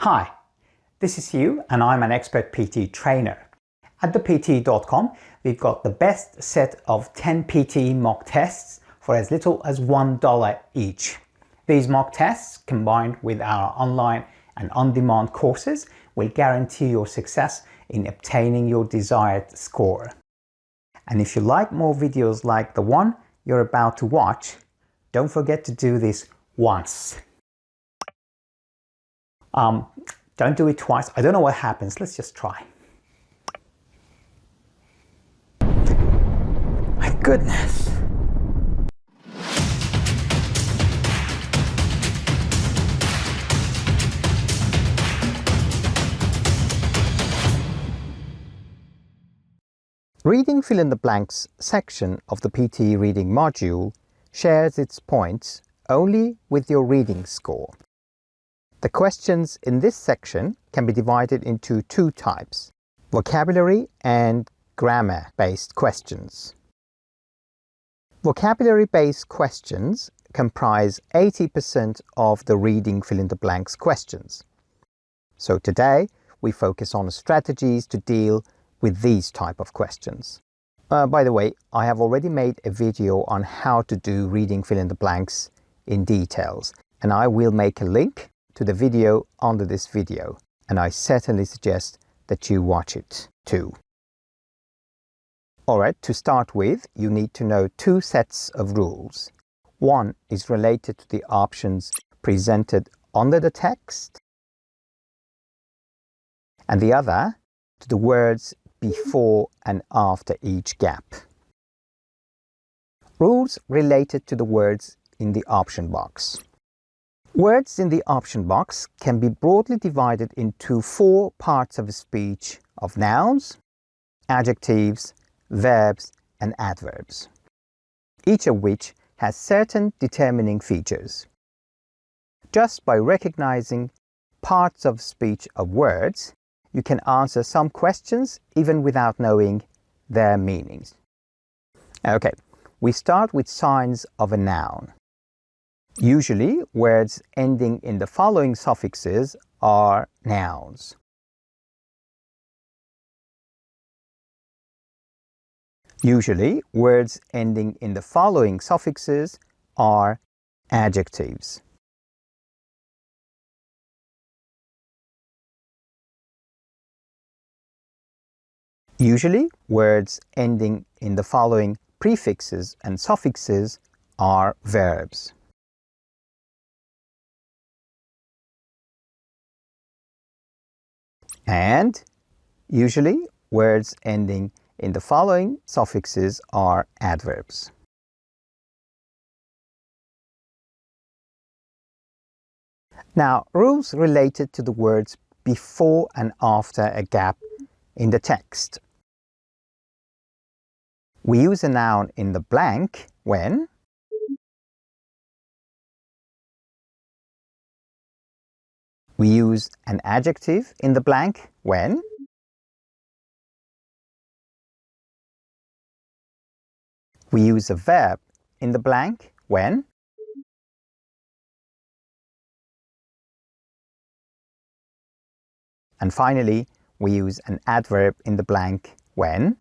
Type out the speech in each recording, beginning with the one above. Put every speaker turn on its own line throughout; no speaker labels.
Hi, this is Hugh and I'm an expert PTE trainer. At the PTE.com, we've got the best set of 10 PTE mock tests for as little as $1 each. These mock tests, combined with our online and on-demand courses, will guarantee your success in obtaining your desired score. And if you like more videos like the one you're about to watch, don't forget to do this once. Don't do it twice. I don't know what happens. Let's just try. My goodness. Reading Fill in the Blanks section of the PTE Reading module shares its points only with your reading score. The questions in this section can be divided into two types: vocabulary and grammar-based questions. Vocabulary-based questions comprise 80% of the Reading Fill in the Blanks questions. So today we focus on strategies to deal with these type of questions. By the way, I have already made a video on how to do Reading Fill in the Blanks in details, and I will make a link to the video under this video, and I certainly suggest that you watch it too. Alright, to start with, you need to know two sets of rules. One is related to the options presented under the text, and the other to the words before and after each gap. Rules related to the words in the option box. Words in the option box can be broadly divided into four parts of a speech of nouns, adjectives, verbs, and adverbs, each of which has certain determining features. Just by recognizing parts of speech of words, you can answer some questions even without knowing their meanings. Okay, we start with signs of a noun. Usually, words ending in the following suffixes are nouns. Usually, words ending in the following suffixes are adjectives. Usually, words ending in the following prefixes and suffixes are verbs. And usually, words ending in the following suffixes are adverbs. Now, rules related to the words before and after a gap in the text. We use a noun in the blank when we use an adjective in the blank when we use a verb in the blank when and finally we use an adverb in the blank when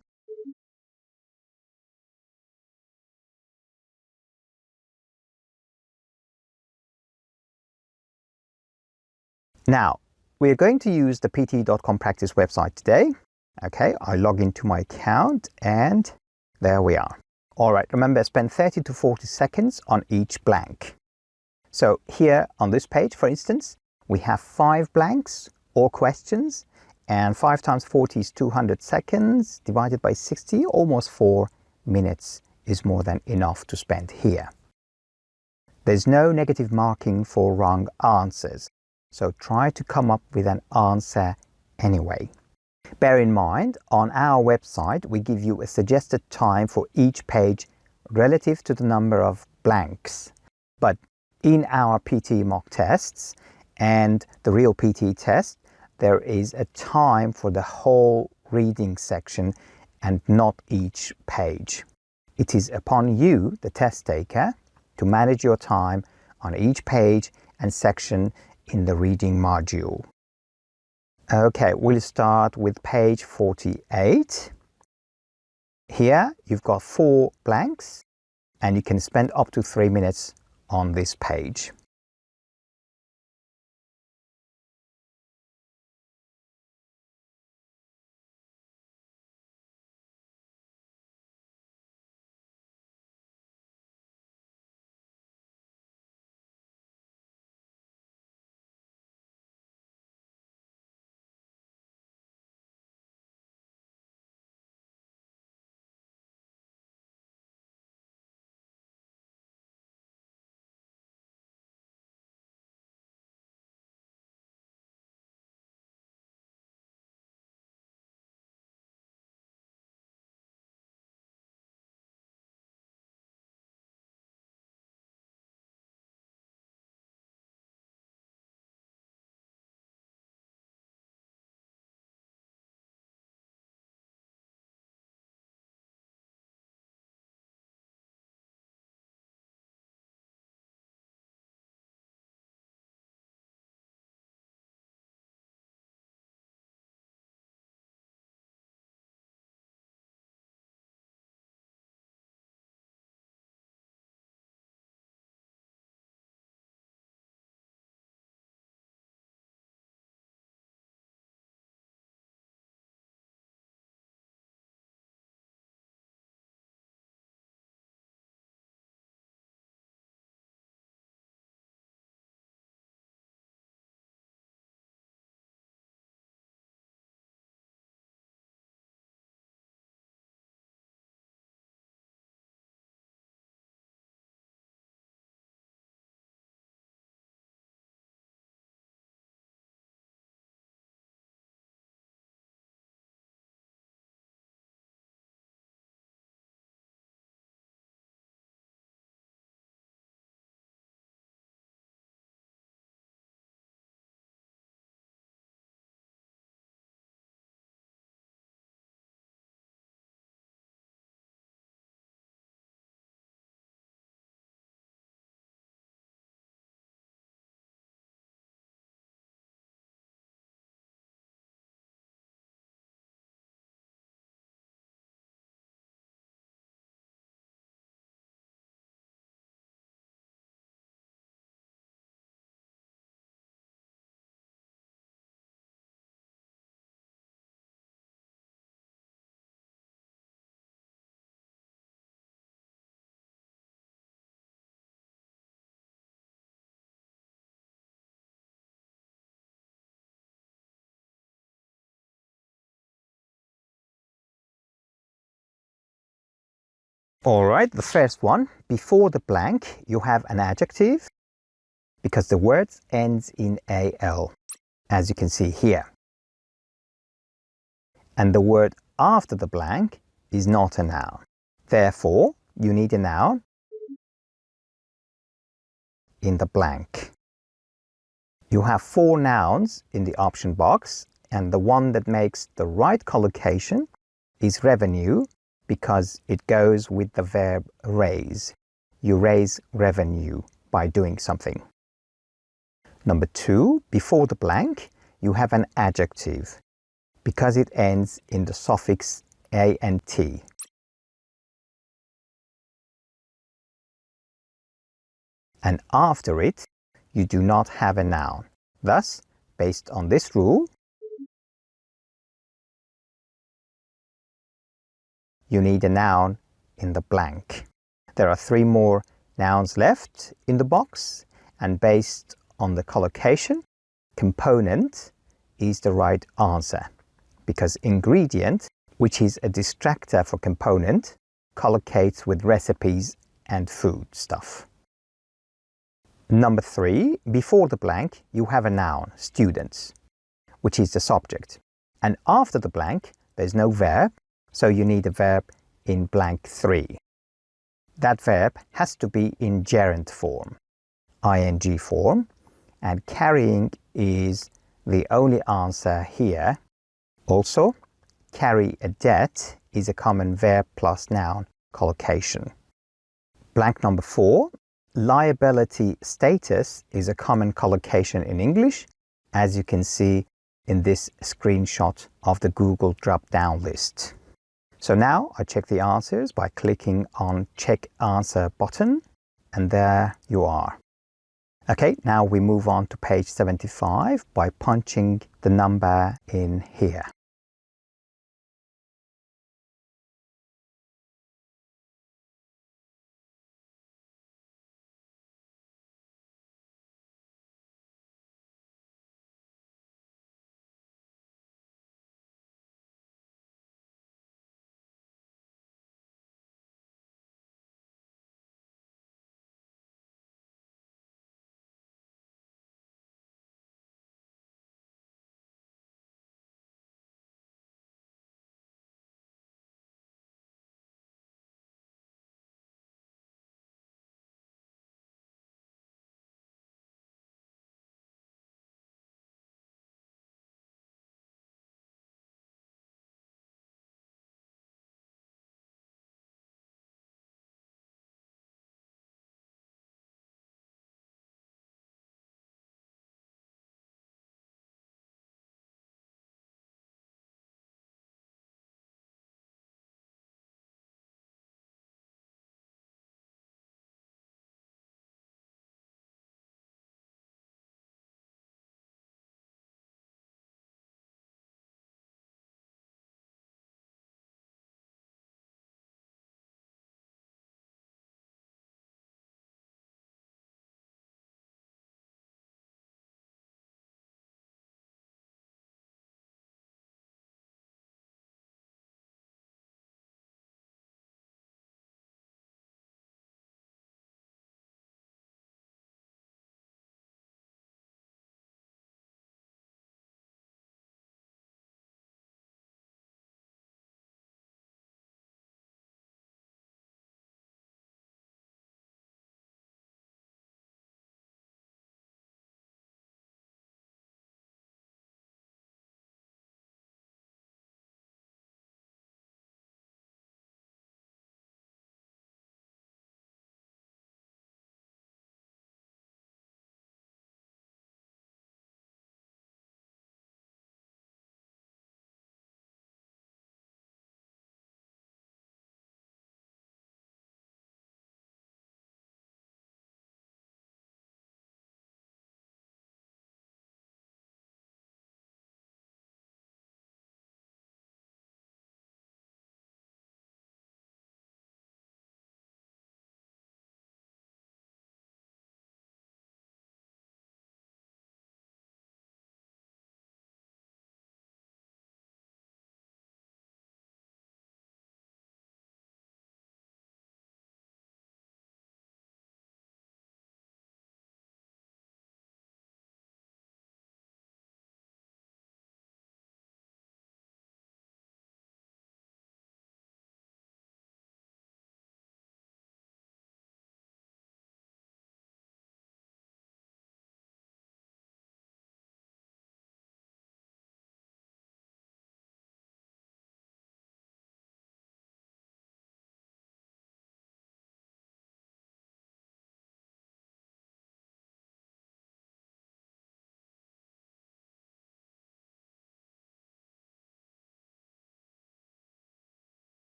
Now, we're going to use the PTE.com practice website today. Okay, I log into my account and there we are. Alright, remember, spend 30 to 40 seconds on each blank. So here on this page, for instance, we have 5 blanks or questions, and 5 times 40 is 200 seconds divided by 60, almost 4 minutes is more than enough to spend here. There's no negative marking for wrong answers. So try to come up with an answer anyway. Bear in mind, on our website, we give you a suggested time for each page relative to the number of blanks. But in our PTE mock tests and the real PTE test, there is a time for the whole reading section and not each page. It is upon you, the test taker, to manage your time on each page and section in the reading module. Okay, we'll start with page 48. Here you've got 4 blanks and you can spend up to 3 minutes on this page. Alright, the first one, before the blank you have an adjective because the word ends in AL, as you can see here. And the word after the blank is not a noun. Therefore, you need a noun in the blank. You have 4 nouns in the option box, and the one that makes the right collocation is revenue, because it goes with the verb raise. You raise revenue by doing something. Number 2, before the blank, you have an adjective because it ends in the suffix ant. And after it, you do not have a noun. Thus, based on this rule, you need a noun in the blank. There are 3 more nouns left in the box, and based on the collocation, component is the right answer, because ingredient, which is a distractor for component, collocates with recipes and food stuff. Number 3, before the blank, you have a noun, students, which is the subject. And after the blank, there's no verb, so you need a verb in blank 3. That verb has to be in gerund form, ing form, and carrying is the only answer here. Also, carry a debt is a common verb plus noun collocation. Blank number 4, liability status is a common collocation in English, as you can see in this screenshot of the Google drop-down list. So now I check the answers by clicking on Check Answer button, and there you are. Okay, now we move on to page 75 by punching the number in here.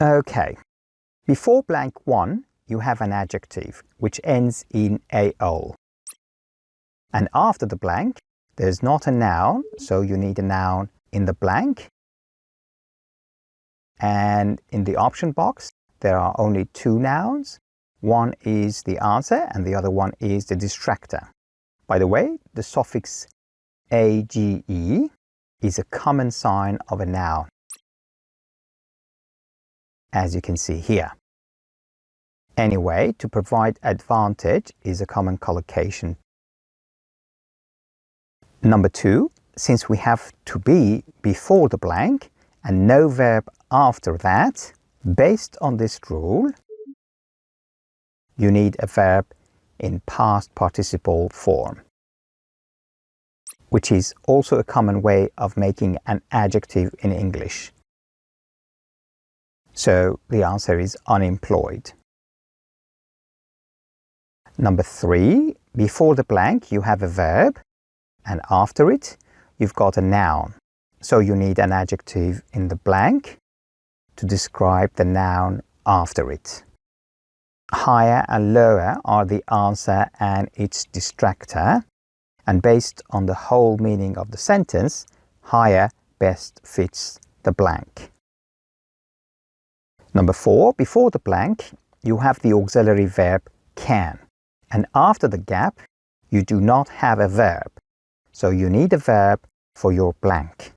Okay, before blank 1, you have an adjective which ends in AO. And after the blank, there's not a noun, so you need a noun in the blank. And in the option box, there are only 2 nouns. One is the answer and the other one is the distractor. By the way, the suffix age is a common sign of a noun, as you can see here. Anyway, to provide advantage is a common collocation. Number 2, since we have to be before the blank and no verb after that, based on this rule, you need a verb in past participle form, which is also a common way of making an adjective in English. So the answer is unemployed. Number 3, before the blank you have a verb, and after it you've got a noun. So you need an adjective in the blank to describe the noun after it. Higher and lower are the answer and its distractor, and based on the whole meaning of the sentence, higher best fits the blank. Number 4, before the blank you have the auxiliary verb can, and after the gap you do not have a verb, so you need a verb for your blank.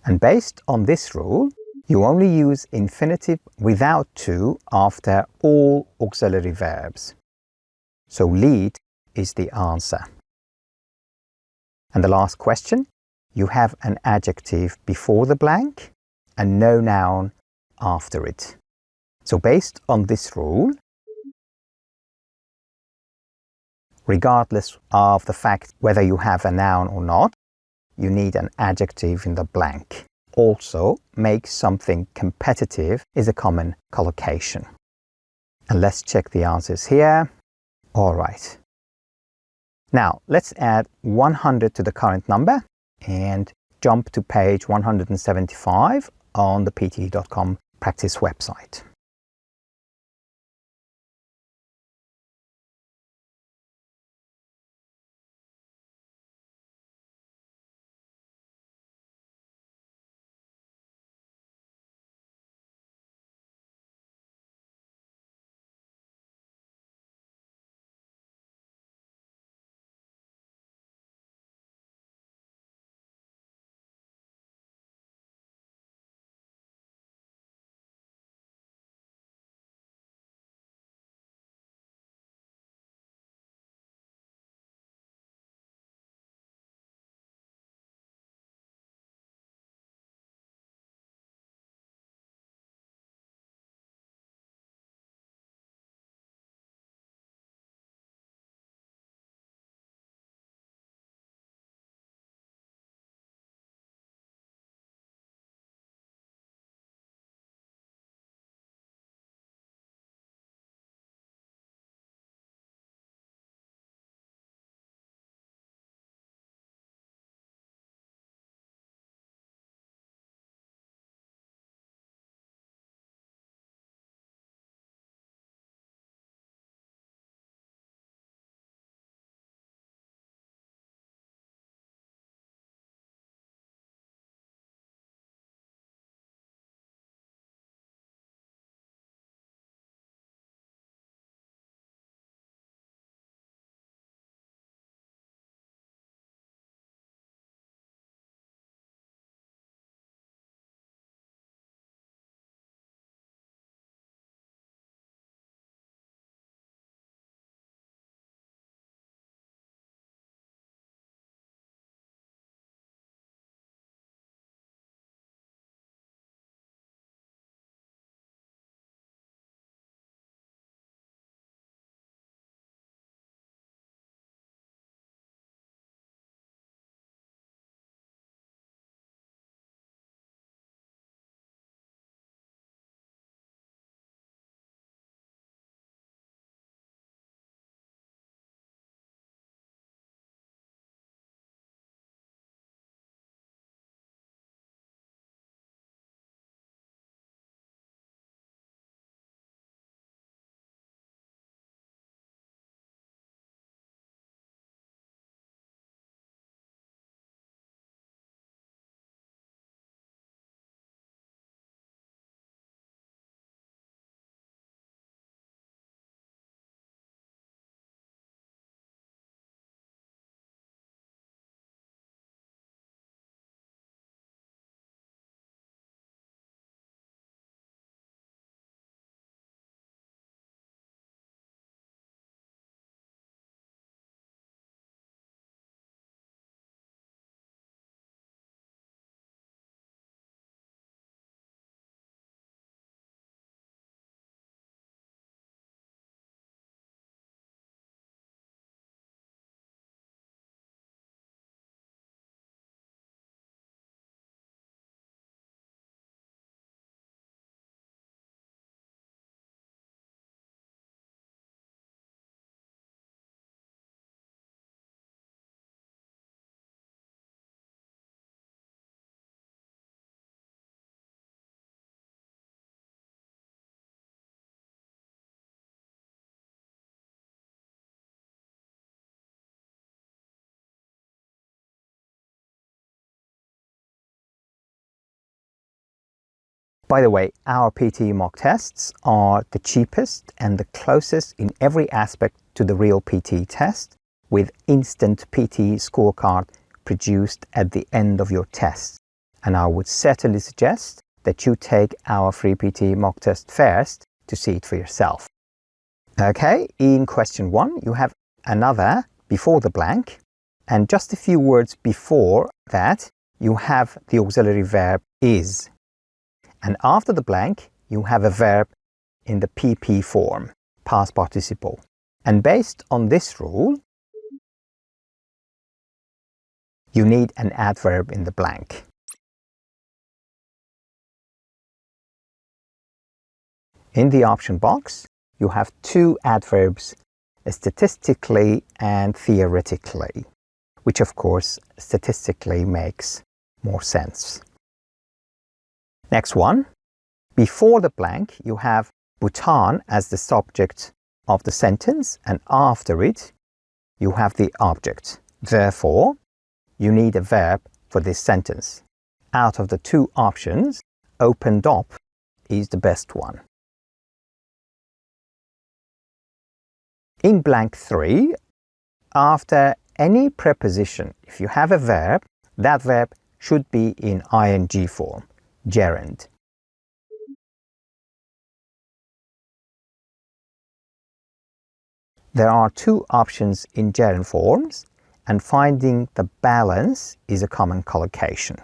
And based on this rule, you only use infinitive without to after all auxiliary verbs. So lead is the answer. And the last question, you have an adjective before the blank and no noun after it. So based on this rule, regardless of the fact whether you have a noun or not, you need an adjective in the blank. Also, make something competitive is a common collocation. And let's check the answers here. All right. Now, let's add 100 to the current number and jump to page 175 on the PTE.com practice website. By the way, our PTE mock tests are the cheapest and the closest in every aspect to the real PTE test, with instant PTE scorecard produced at the end of your test. And I would certainly suggest that you take our free PTE mock test first to see it for yourself. Okay, in question 1, you have another before the blank, and just a few words before that, you have the auxiliary verb is. And after the blank, you have a verb in the PP form, past participle. And based on this rule, you need an adverb in the blank. In the option box, you have 2 adverbs, statistically and theoretically, which of course statistically makes more sense. Next one, before the blank, you have Bhutan as the subject of the sentence, and after it, you have the object. Therefore, you need a verb for this sentence. Out of the 2 options, opened up is the best one. In blank 3, after any preposition, if you have a verb, that verb should be in ing form, gerund. There are 2 options in gerund forms, and finding the balance is a common collocation.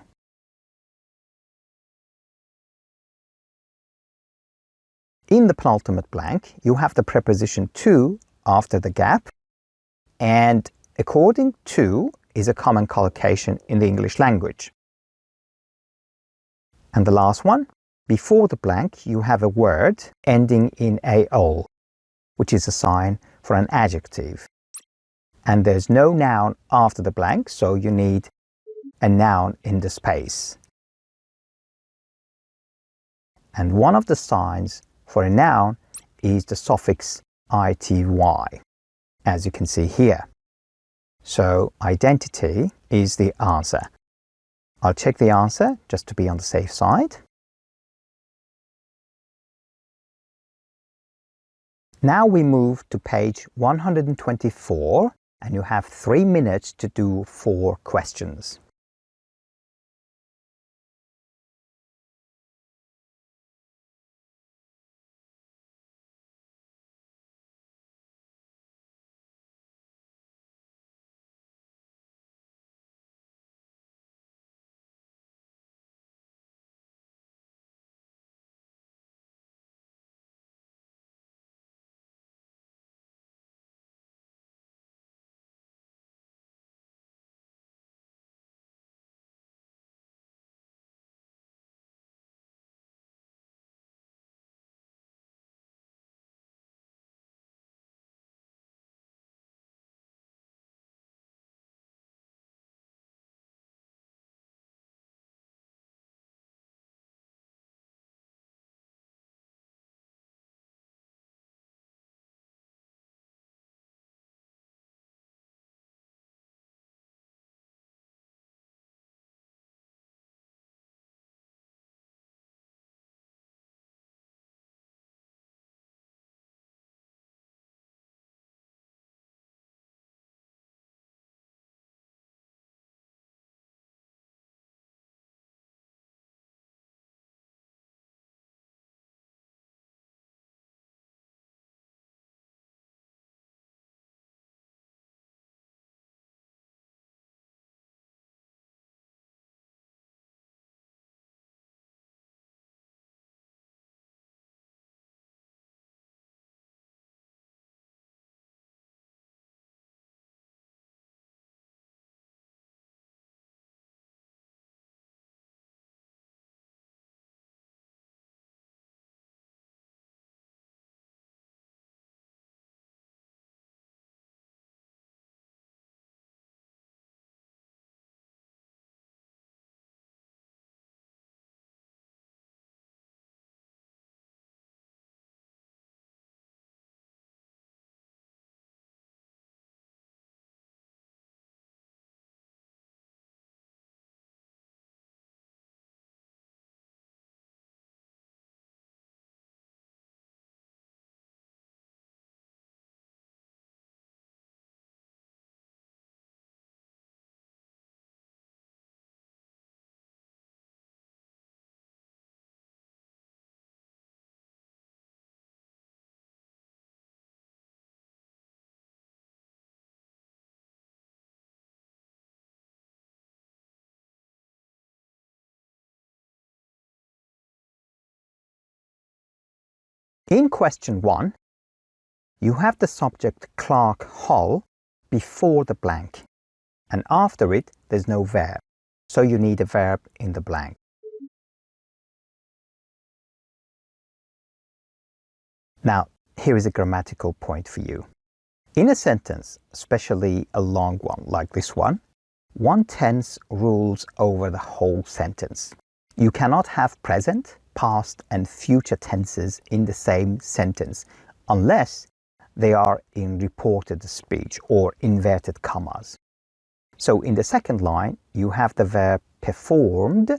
In the penultimate blank, you have the preposition to after the gap, and according to is a common collocation in the English language. And the last one, before the blank, you have a word ending in AO, which is a sign for an adjective. And there's no noun after the blank, so you need a noun in the space. And one of the signs for a noun is the suffix ity, as you can see here. So identity is the answer. I'll check the answer just to be on the safe side. Now we move to page 124, and you have 3 minutes to do 4 questions. In question 1, you have the subject Clark Hall before the blank, and after it there's no verb, so you need a verb in the blank. Now, here is a grammatical point for you. In a sentence, especially a long one like this one tense rules over the whole sentence. You cannot have present, past and future tenses in the same sentence unless they are in reported speech or inverted commas. So in the second line, you have the verb performed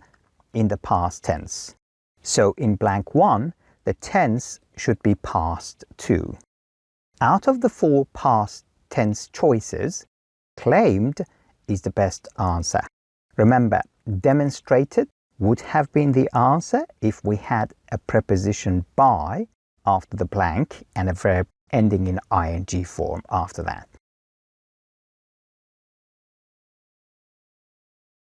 in the past tense. So in blank 1, the tense should be past 2. Out of the 4 past tense choices, claimed is the best answer. Remember, demonstrated would have been the answer if we had a preposition by after the blank and a verb ending in ing form after that.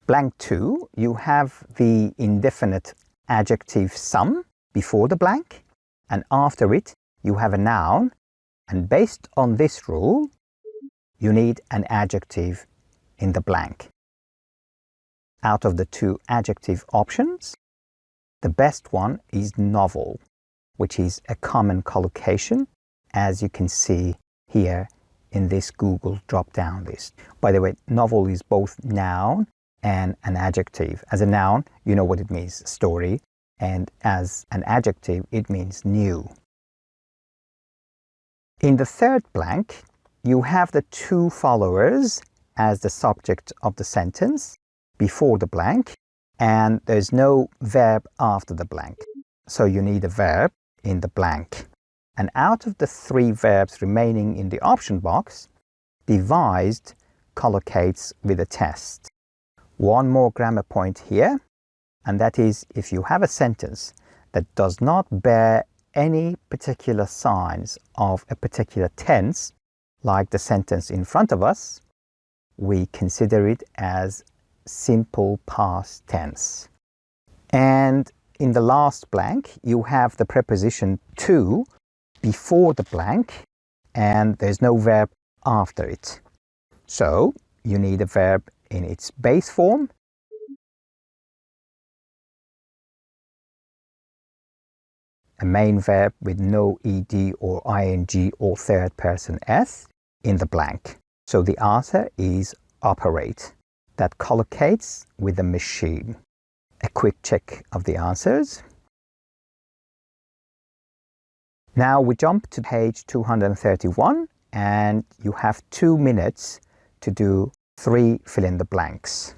Blank 2, you have the indefinite adjective some before the blank, and after it you have a noun, and based on this rule, you need an adjective in the blank. Out of the 2 adjective options, the best one is novel, which is a common collocation, as you can see here in this Google drop-down list. By the way, novel is both noun and an adjective. As a noun, you know what it means, story, and as an adjective, it means new. In the third blank, you have the 2 followers as the subject of the sentence before the blank, and there's no verb after the blank. So you need a verb in the blank. And out of the 3 verbs remaining in the option box, devised collocates with a test. One more grammar point here, and that is if you have a sentence that does not bear any particular signs of a particular tense, like the sentence in front of us, we consider it as simple past tense. And in the last blank, you have the preposition to before the blank, and there's no verb after it. So you need a verb in its base form, a main verb with no ed or ing or third person s in the blank. So the answer is operate. That collocates with the machine. A quick check of the answers. Now we jump to page 231 and you have 2 minutes to do 3 fill in the blanks.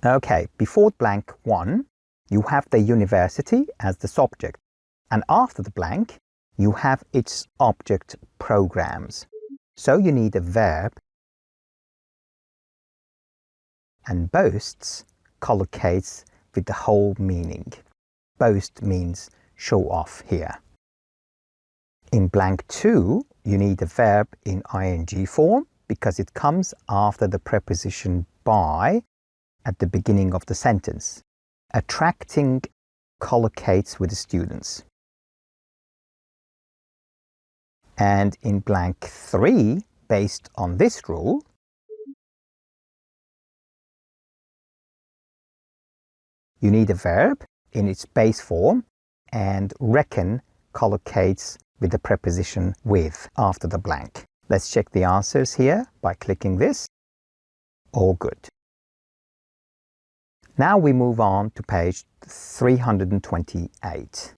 Okay, before blank 1, you have the university as the subject, and after the blank, you have its object programs. So you need a verb, and boasts collocates with the whole meaning. Boast means show off here. In blank 2, you need a verb in ing form because it comes after the preposition by at the beginning of the sentence. Attracting collocates with the students. And in blank 3, based on this rule, you need a verb in its base form, and reckon collocates with the preposition with after the blank. Let's check the answers here by clicking this. All good. Now we move on to page 328.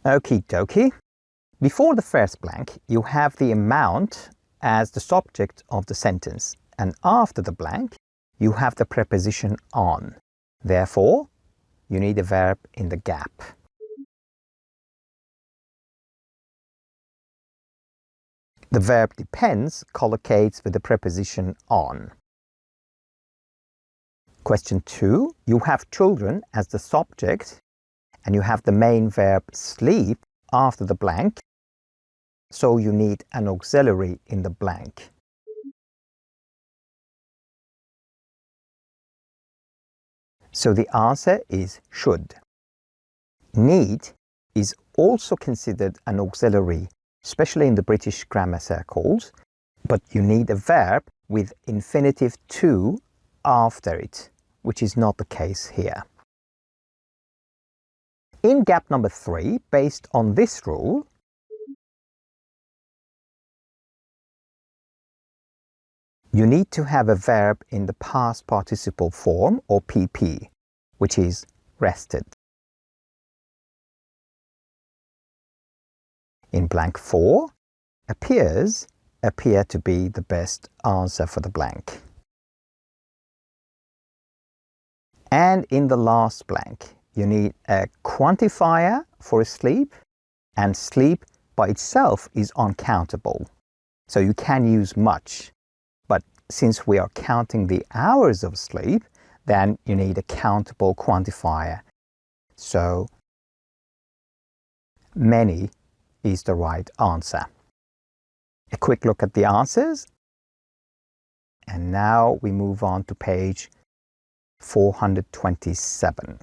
Okie dokie. Before the first blank, you have the amount as the subject of the sentence, and after the blank, you have the preposition on. Therefore, you need a verb in the gap. The verb depends collocates with the preposition on. Question 2, you have children as the subject and you have the main verb sleep after the blank, so you need an auxiliary in the blank. So the answer is should. Need is also considered an auxiliary, especially in the British grammar circles, but you need a verb with infinitive to after it, which is not the case here. In gap number 3, based on this rule, you need to have a verb in the past participle form, or PP, which is rested. In blank 4, appear to be the best answer for the blank. And in the last blank, you need a quantifier for sleep, and sleep by itself is uncountable. So you can use much, but since we are counting the hours of sleep, then you need a countable quantifier. So many is the right answer. A quick look at the answers. And now we move on to page 427.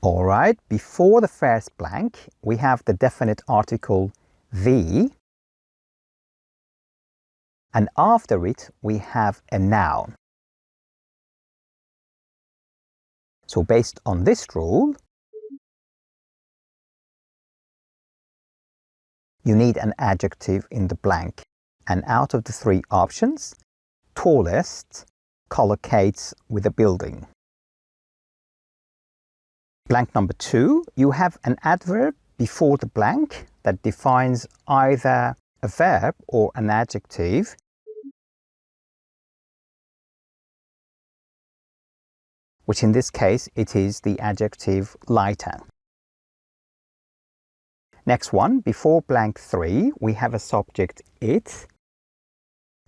All right, before the first blank, we have the definite article the, and after it, we have a noun. So based on this rule, you need an adjective in the blank. And out of the three options, tallest collocates with a building. Blank number 2, you have an adverb before the blank that defines either a verb or an adjective. Which in this case, it is the adjective lighter. Next one, before blank 3, we have a subject it,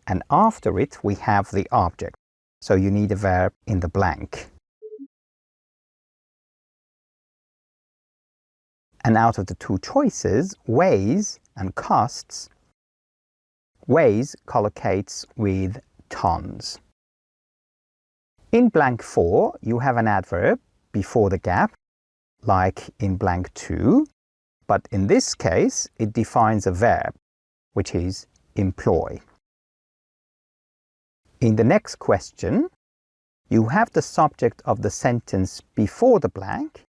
and after it, we have the object. So you need a verb in the blank. And out of the two choices, weighs and costs, weighs collocates with tons. In blank 4, you have an adverb before the gap, like in blank 2, but in this case, it defines a verb, which is employ. In the next question, you have the subject of the sentence before the blank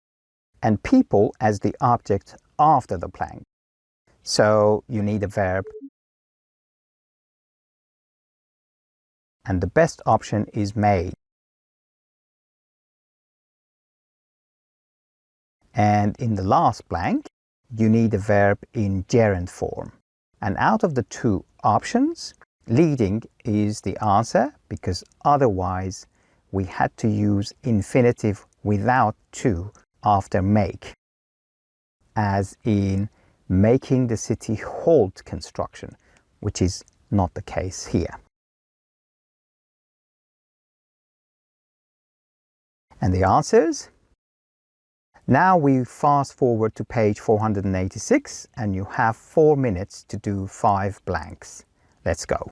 and people as the object after the blank. So you need a verb. And the best option is made. And in the last blank, you need a verb in gerund form. And out of the two options, leading is the answer because otherwise we had to use infinitive without to after make, as in making the city halt construction, which is not the case here. And the answers? Now we fast forward to page 486 and you have 4 minutes to do 5 blanks. Let's go.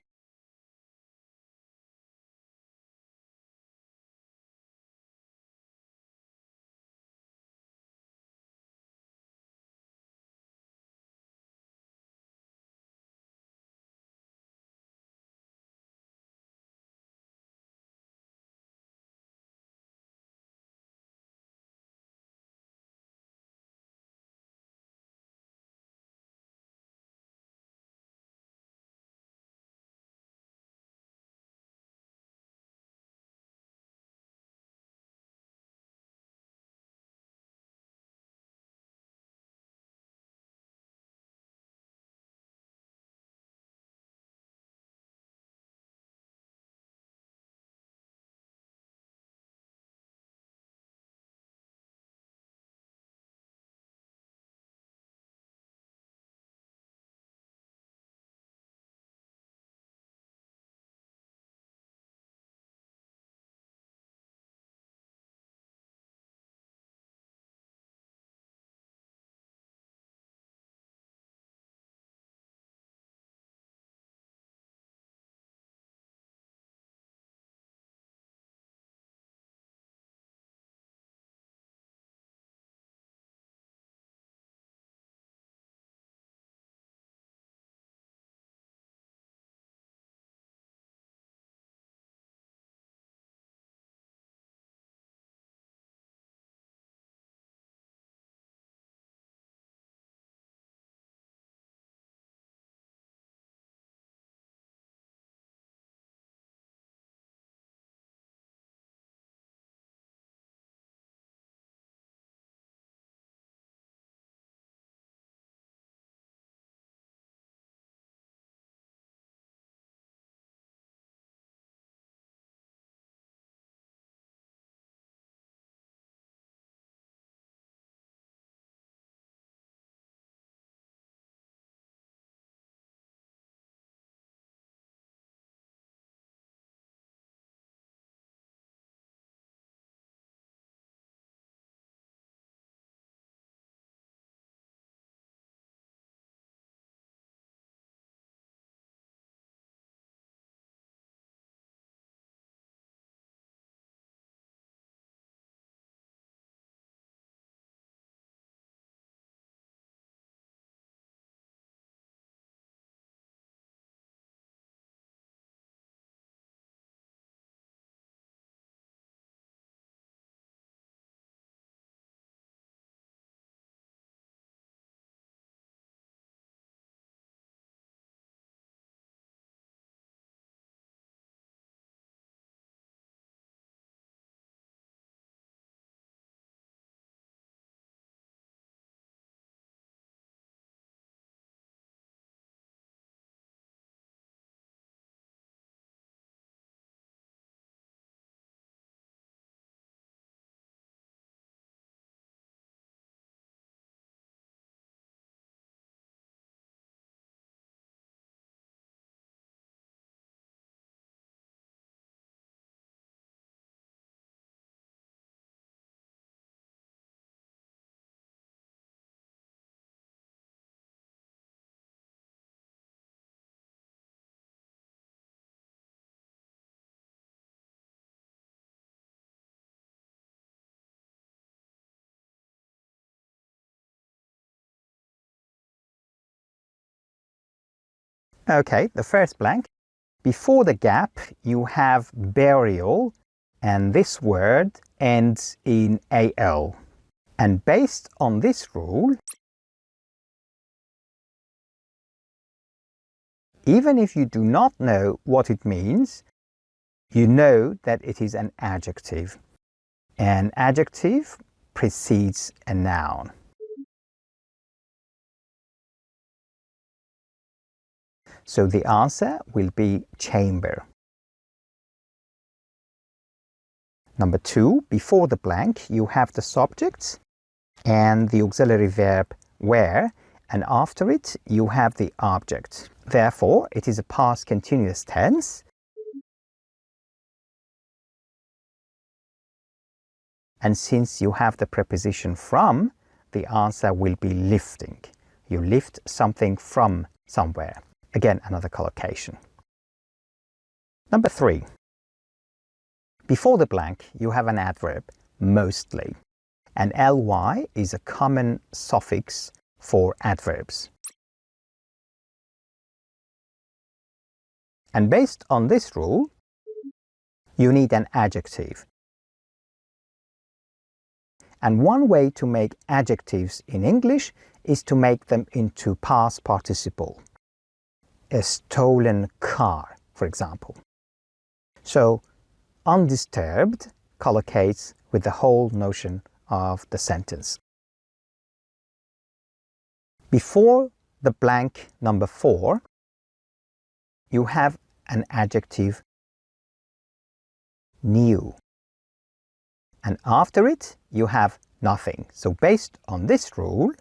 Okay, the first blank. Before the gap, you have burial, and this word ends in AL. And based on this rule, even if you do not know what it means, you know that it is an adjective. An adjective precedes a noun. So the answer will be chamber. Number 2, before the blank, you have the subject and the auxiliary verb where, and after it, you have the object. Therefore, it is a past continuous tense. And since you have the preposition from, the answer will be lifting. You lift something from somewhere. Again, another collocation. Number 3. Before the blank, you have an adverb, mostly. And ly is a common suffix for adverbs. And based on this rule, you need an adjective. And one way to make adjectives in English is to make them into past participle. A stolen car, for example. So, undisturbed collocates with the whole notion of the sentence. Before the blank number 4, you have an adjective new. And after it, you have nothing. So based on this rule,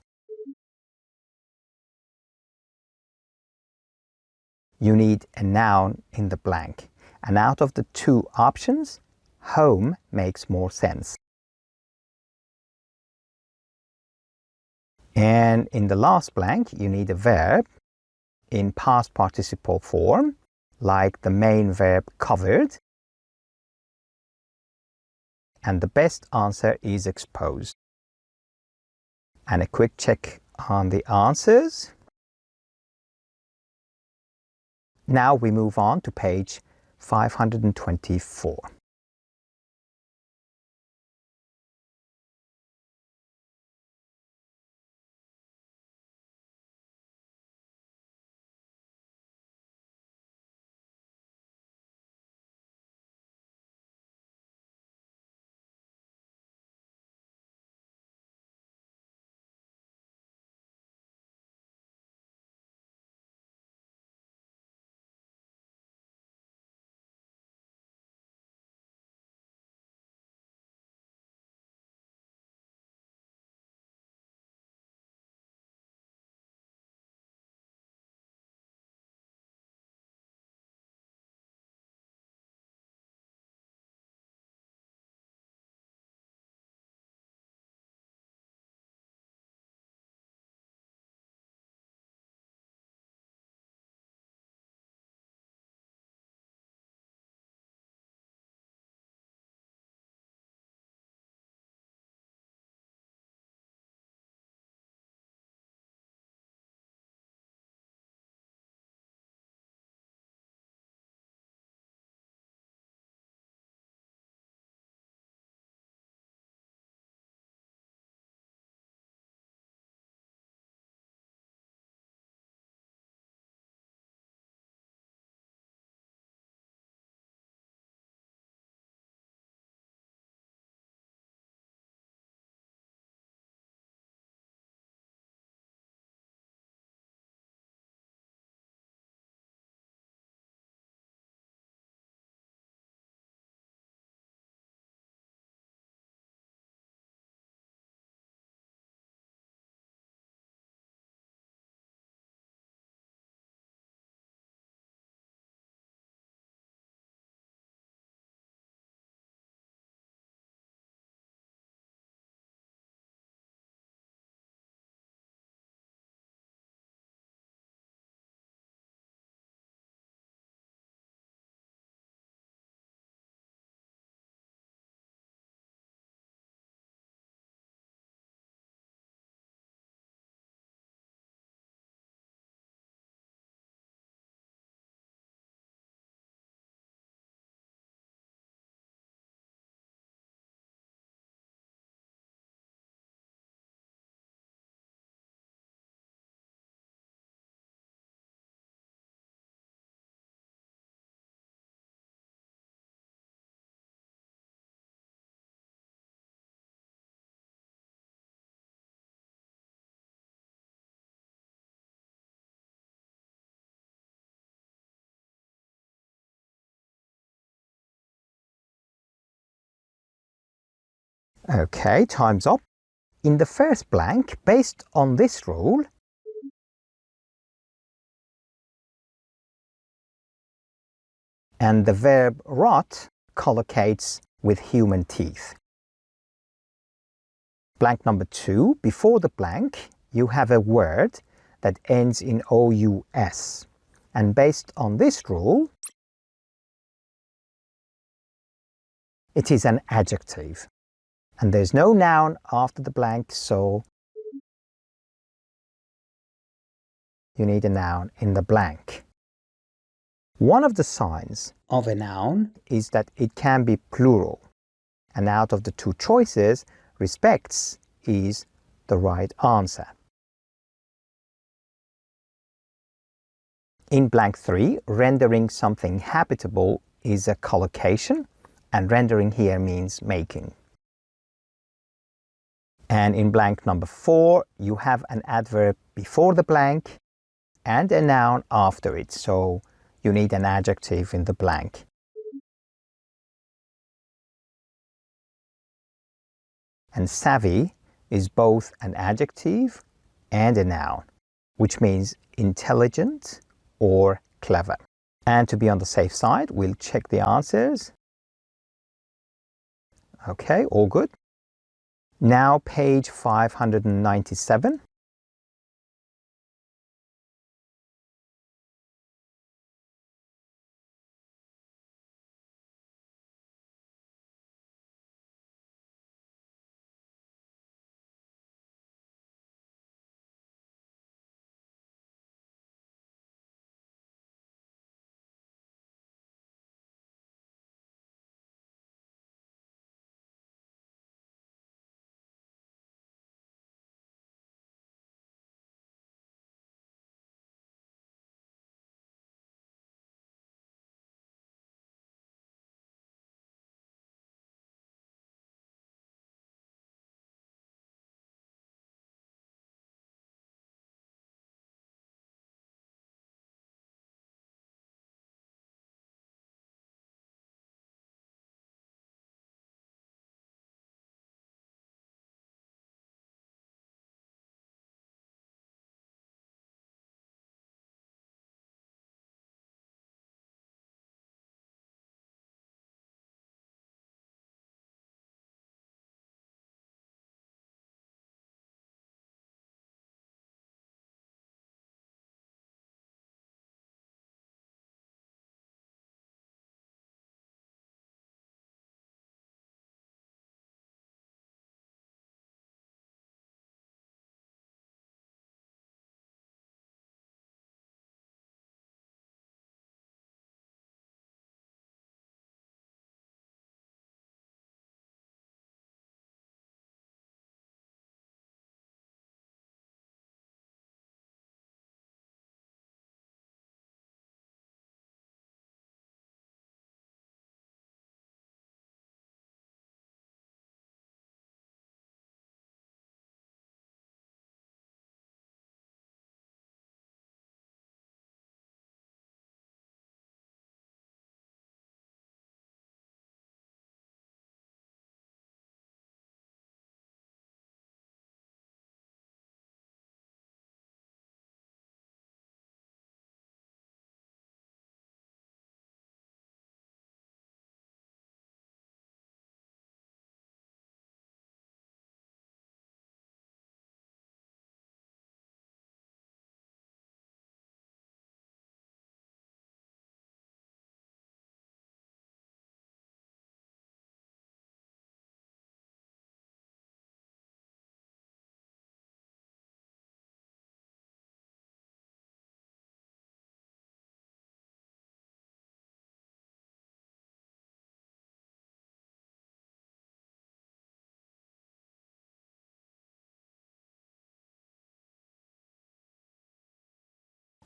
you need a noun in the blank. And out of the 2 options, home makes more sense. And in the last blank, you need a verb in past participle form, like the main verb covered. And the best answer is exposed. And a quick check on the answers. Now we move on to page 524. Okay, time's up. In the first blank, based on this rule, and the verb rot collocates with human teeth. Blank number 2, before the blank, you have a word that ends in OUS. And based on this rule, it is an adjective. And there's no noun after the blank, so you need a noun in the blank. One of the signs of a noun is that it can be plural. And out of the two choices, respects is the right answer. In blank 3, rendering something habitable is a collocation, and rendering here means making. And in blank number 4, you have an adverb before the blank and a noun after it, so you need an adjective in the blank. And savvy is both an adjective and a noun, which means intelligent or clever. And to be on the safe side, we'll check the answers. Okay, all good. Now page 597.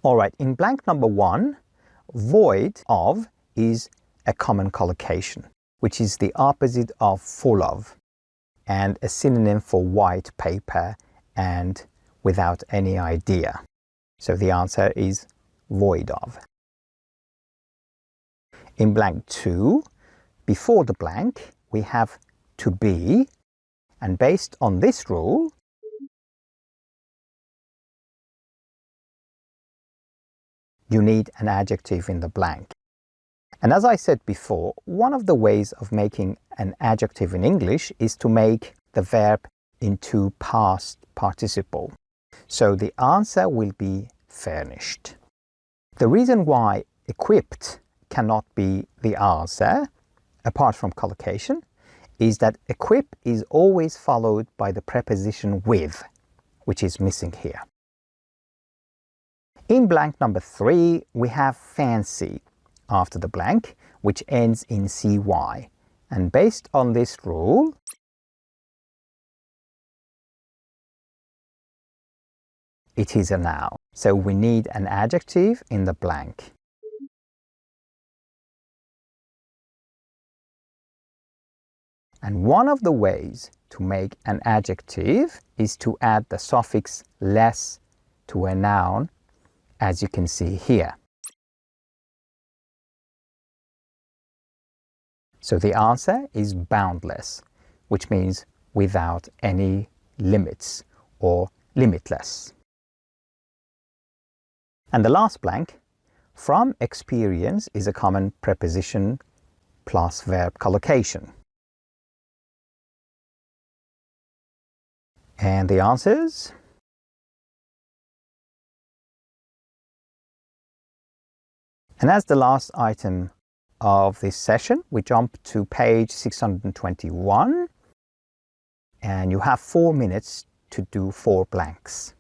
All right, in blank number 1, void of is a common collocation, which is the opposite of full of, and a synonym for white paper and without any idea. So the answer is void of. In blank 2, before the blank, we have to be, And based on this rule, you need an adjective in the blank. And as I said before, one of the ways of making an adjective in English is to make the verb into past participle. So the answer will be furnished. The reason why equipped cannot be the answer, apart from collocation, is that equip is always followed by the preposition with, which is missing here. In blank number 3, we have fancy after the blank, which ends in cy. And based on this rule, it is a noun. So we need an adjective in the blank. And one of the ways to make an adjective is to add the suffix less to a noun, as you can see here. So the answer is boundless, which means without any limits or limitless. And the last blank, from experience, is a common preposition plus verb collocation. And the answers? And as the last item of this session, we jump to page 621, and you have 4 minutes to do 4 blanks.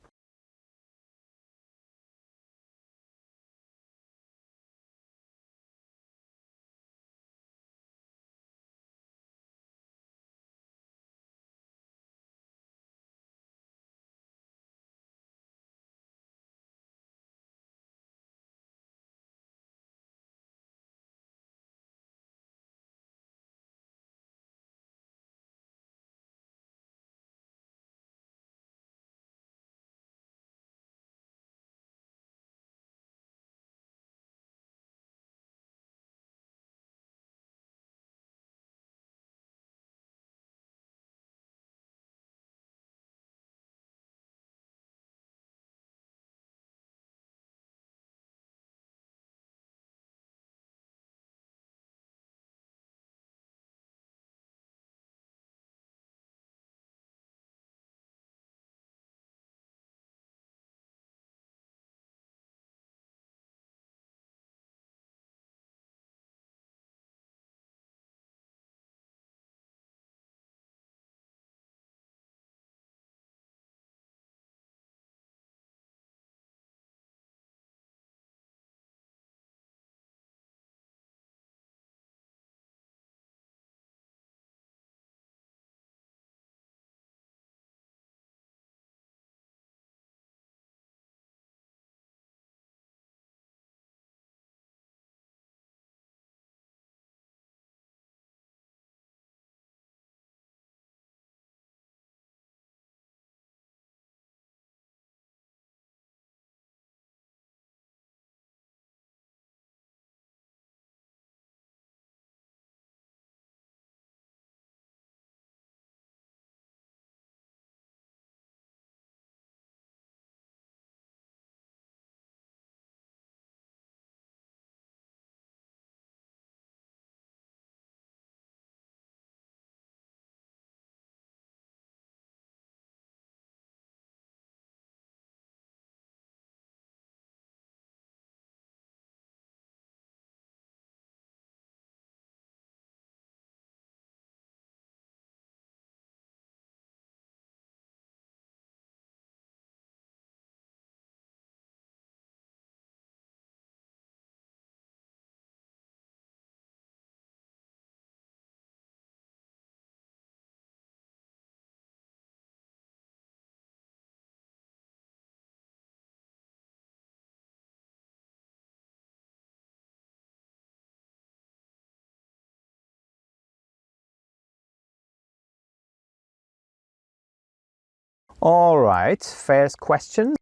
All right, first question.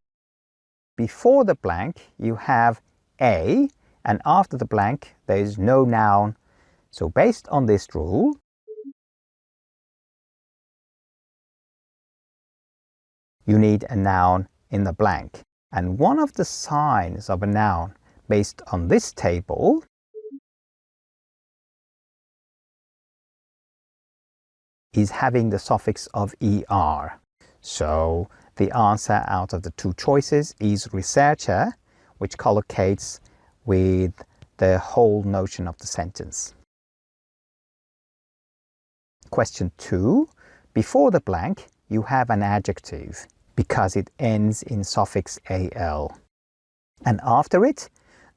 Before the blank, you have a, and after the blank, there is no noun. So based on this rule, you need a noun in the blank. And one of the signs of a noun based on this table is having the suffix of er. So the answer out of the two choices is researcher, which collocates with the whole notion of the sentence. Question 2. Before the blank, you have an adjective because it ends in suffix al. And after it,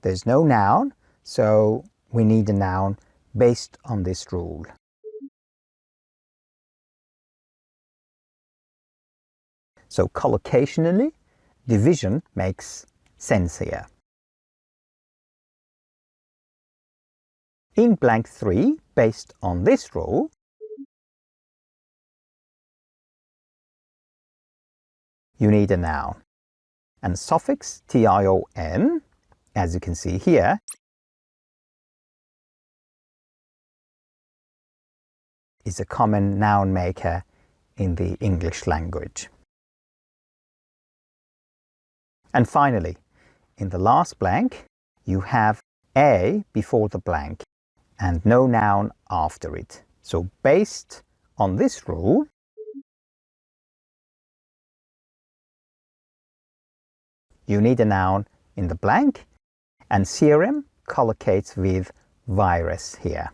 there's no noun, so we need a noun based on this rule. So collocationally, division makes sense here. In blank 3, based on this rule, you need a noun. And suffix tion, as you can see here, is a common noun maker in the English language. And finally, in the last blank, you have a before the blank and no noun after it. So based on this rule, you need a noun in the blank, and CRM collocates with virus here.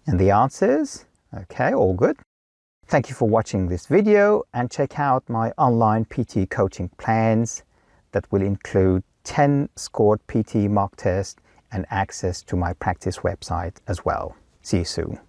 And the answers, okay, all good. Thank you for watching this video, and check out my online PTE coaching plans that will include 10 scored PTE mock tests and access to my practice website as well. See you soon.